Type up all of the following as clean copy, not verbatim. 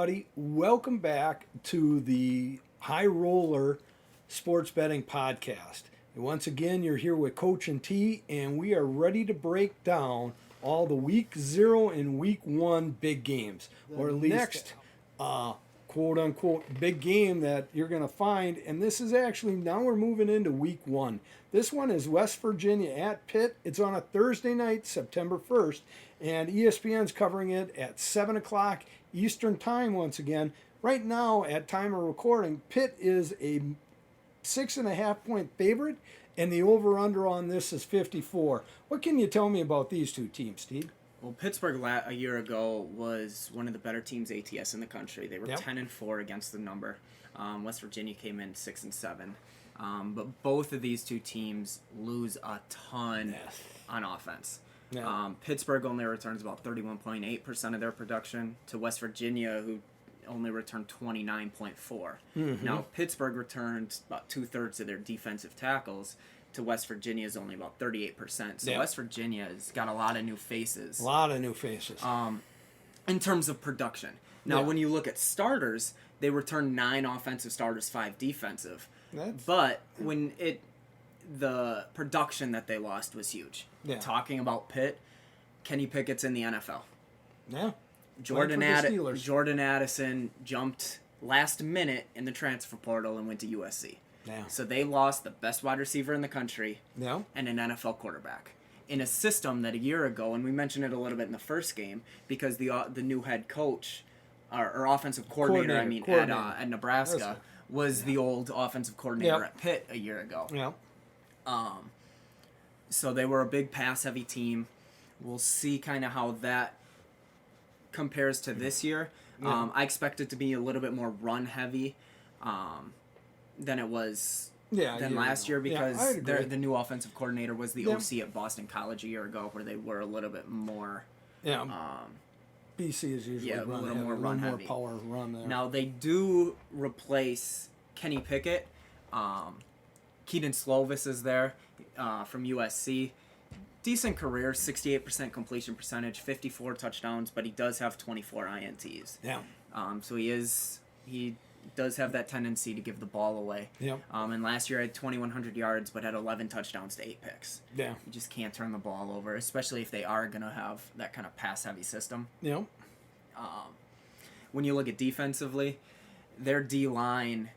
everybody. Welcome back to the High Roller Sports Betting Podcast. And once again, you're here with Coach and T, and we are ready to break down all the Week 0 and Week 1 big games. Or next, quote-unquote, big game that you're going to find. And this is actually, now we're moving into Week 1. This one is West Virginia at Pitt. It's on a Thursday night, September 1st. And ESPN's covering it at 7 o'clock Eastern Time once again. Right now, at time of recording, Pitt is a 6.5-point favorite, and the over-under on this is 54. What can you tell me about these two teams, Steve? Well, Pittsburgh a year ago was one of the better teams ATS in the country. They were 10-4 against the number. West Virginia came in 6-7. But both of these two teams lose a ton on offense. Yeah. Pittsburgh only returns about 31.8% of their production to West Virginia, who only returned 29.4%. Mm-hmm. Now, Pittsburgh returned about 2/3 of their defensive tackles to West Virginia's only about 38%. So West Virginia's got a lot of new faces. A lot of new faces. In terms of production. Now, when you look at starters, they returned 9 offensive starters, 5 defensive. But the production that they lost was huge. Yeah. Talking about Pitt, Kenny Pickett's in the NFL. Yeah. Jordan Addison jumped last minute in the transfer portal and went to USC. Yeah. So they lost the best wide receiver in the country and an NFL quarterback in a system that a year ago, and we mentioned it a little bit in the first game, because the new head coach or offensive coordinator. At Nebraska was the old offensive coordinator at Pitt a year ago. Yeah. So they were a big pass-heavy team. We'll see kind of how that compares to this year. Yeah. I expect it to be a little bit more run-heavy than it was last year, because the new offensive coordinator was the OC at Boston College a year ago, where they were a little bit more... Yeah. BC is usually a little more run-heavy. More power run there. Now, they do replace Kenny Pickett. Keaton Slovis is there from USC. Decent career, 68% completion percentage, 54 touchdowns, but he does have 24 INTs. Yeah. So he does have that tendency to give the ball away. Yeah. And last year I had 2,100 yards, but had 11 touchdowns to 8 picks. Yeah. You just can't turn the ball over, especially if they are going to have that kind of pass-heavy system. Yeah. When you look at defensively, their D-line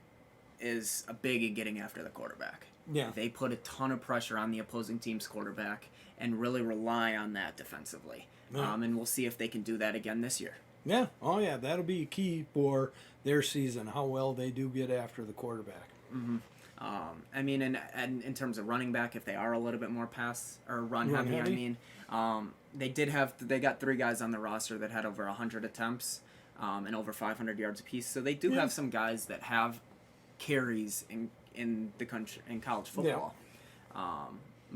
is a big in getting after the quarterback. Yeah. They put a ton of pressure on the opposing team's quarterback and really rely on that defensively. Yeah. And we'll see if they can do that again this year. Yeah. Oh, yeah. That'll be key for their season, how well they do get after the quarterback. Mm-hmm. And in terms of running back, if they are a little bit more run heavy, they got 3 guys on the roster that had over 100 attempts and over 500 yards apiece. So they do have some guys that have carries in the country in college football. Yeah.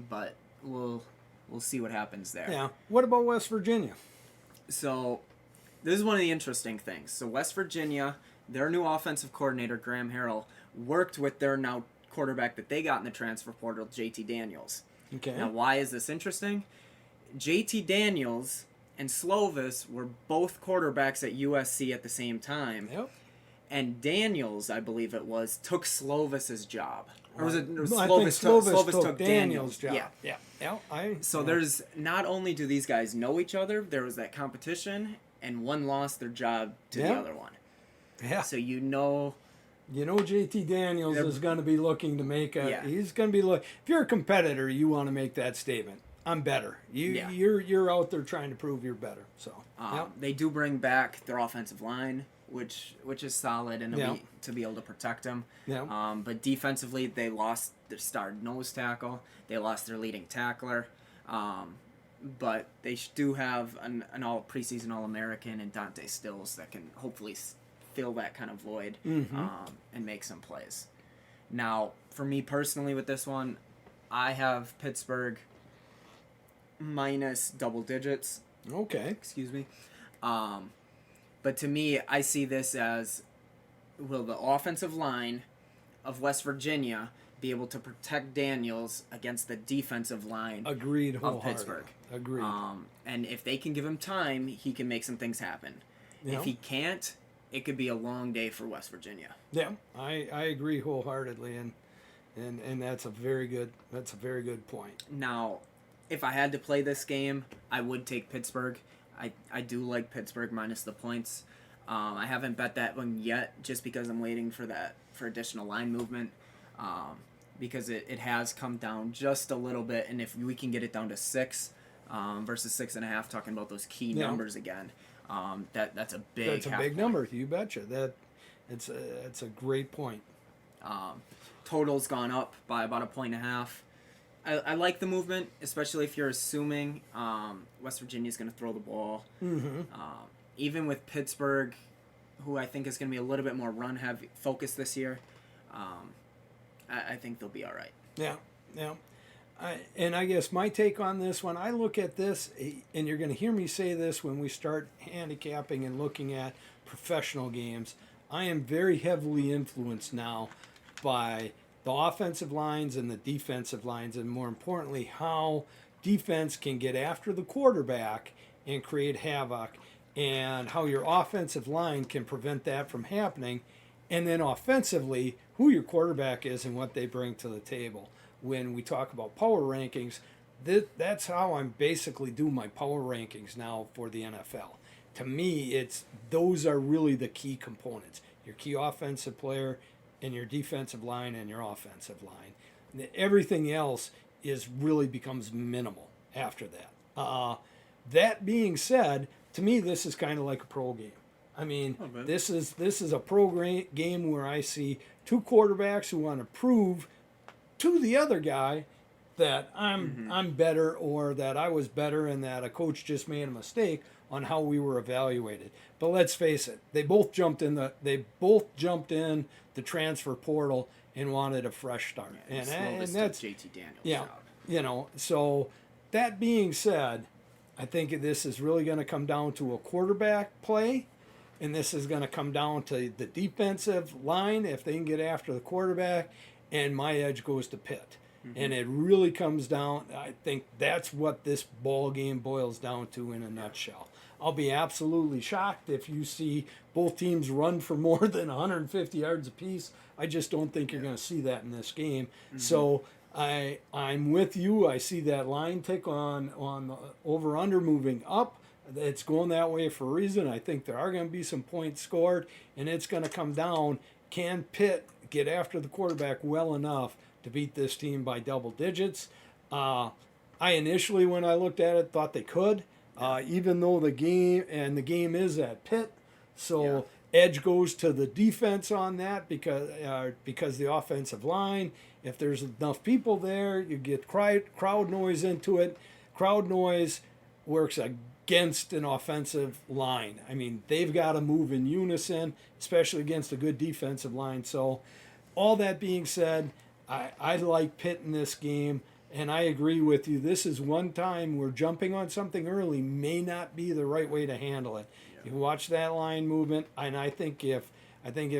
But we'll see what happens there. Yeah. What about West Virginia? So this is one of the interesting things. So West Virginia, their new offensive coordinator, Graham Harrell, worked with their now quarterback that they got in the transfer portal, JT Daniels. Okay. Now, why is this interesting? JT Daniels and Slovis were both quarterbacks at USC at the same time. Yep. And Daniels, I believe it was, took Slovis's job. Or was it Slovis took Daniels' job. Yeah. So there's, not only do these guys know each other, there was that competition, and one lost their job to the other one. Yeah. So JT Daniels is going to be looking to make he's going to be if you're a competitor, you want to make that statement. I'm better. You're out there trying to prove you're better. So they do bring back their offensive line, which is solid, and to be able to protect them. Yeah. But defensively, they lost their star nose tackle. They lost their leading tackler. But they do have an preseason All-American and Dante Stills that can hopefully fill that kind of void and make some plays. Now, for me personally with this one, I have Pittsburgh minus double digits. Okay. Excuse me. But to me, I see this as, will the offensive line of West Virginia be able to protect Daniels against the defensive line of Pittsburgh? Agreed. And if they can give him time, he can make some things happen. If he can't, it could be a long day for West Virginia. Yeah, I agree wholeheartedly, and that's a very good point. Now, if I had to play this game, I would take Pittsburgh. I do like Pittsburgh minus the points. I haven't bet that one yet, just because I'm waiting for additional line movement. Because it has come down just a little bit, and if we can get it down to 6 versus 6.5, talking about those key numbers again, that's a big. That's a big number. You betcha. It's a great point. Total's gone up by about 1.5 points. I like the movement, especially if you're assuming West Virginia's going to throw the ball. Mm-hmm. Even with Pittsburgh, who I think is going to be a little bit more run-heavy focused this year, I think they'll be all right. Yeah. And I guess my take on this one, I look at this, and you're going to hear me say this when we start handicapping and looking at professional games. I am very heavily influenced now by the offensive lines and the defensive lines, and more importantly, how defense can get after the quarterback and create havoc, and how your offensive line can prevent that from happening, and then offensively, who your quarterback is and what they bring to the table. When we talk about power rankings, that's how I'm basically do my power rankings now for the NFL. To me, those are really the key components. Your key offensive player and your defensive line and your offensive line. Everything else really becomes minimal after that. That being said, to me, this is kind of like a pro game. I mean, this is a pro game where I see two quarterbacks who want to prove to the other guy that I'm better, or that I was better, and that a coach just made a mistake on how we were evaluated. But let's face it, they both jumped in the transfer portal and wanted a fresh start. And that's JT Daniels. Yeah, so that being said, I think this is really going to come down to a quarterback play, and this is going to come down to the defensive line if they can get after the quarterback, and my edge goes to Pitt. And it really comes down, I think that's what this ball game boils down to in a nutshell. I'll be absolutely shocked if you see both teams run for more than 150 yards apiece. I just don't think you're going to see that in this game. So I'm with you. I see that line tick on the over-under moving up. It's going that way for a reason. I think there are going to be some points scored, and it's going to come down. Can Pitt get after the quarterback well enough to beat this team by double digits? I initially, when I looked at it, thought they could, even though the game is at Pitt. So edge goes to the defense on that because the offensive line, if there's enough people there, you get crowd noise into it. Crowd noise works against an offensive line. I mean, they've got to move in unison, especially against a good defensive line. So all that being said, I like Pitt in this game, and I agree with you. This is one time where jumping on something early may not be the right way to handle it. You watch that line movement, and I think if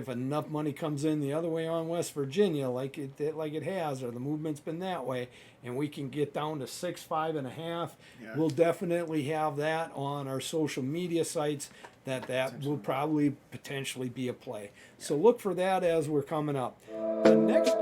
enough money comes in the other way on West Virginia, like it has, or the movement's been that way, and we can get down to 6, 5.5, we'll definitely have that on our social media sites. That will probably potentially be a play. So look for that as we're coming up. The next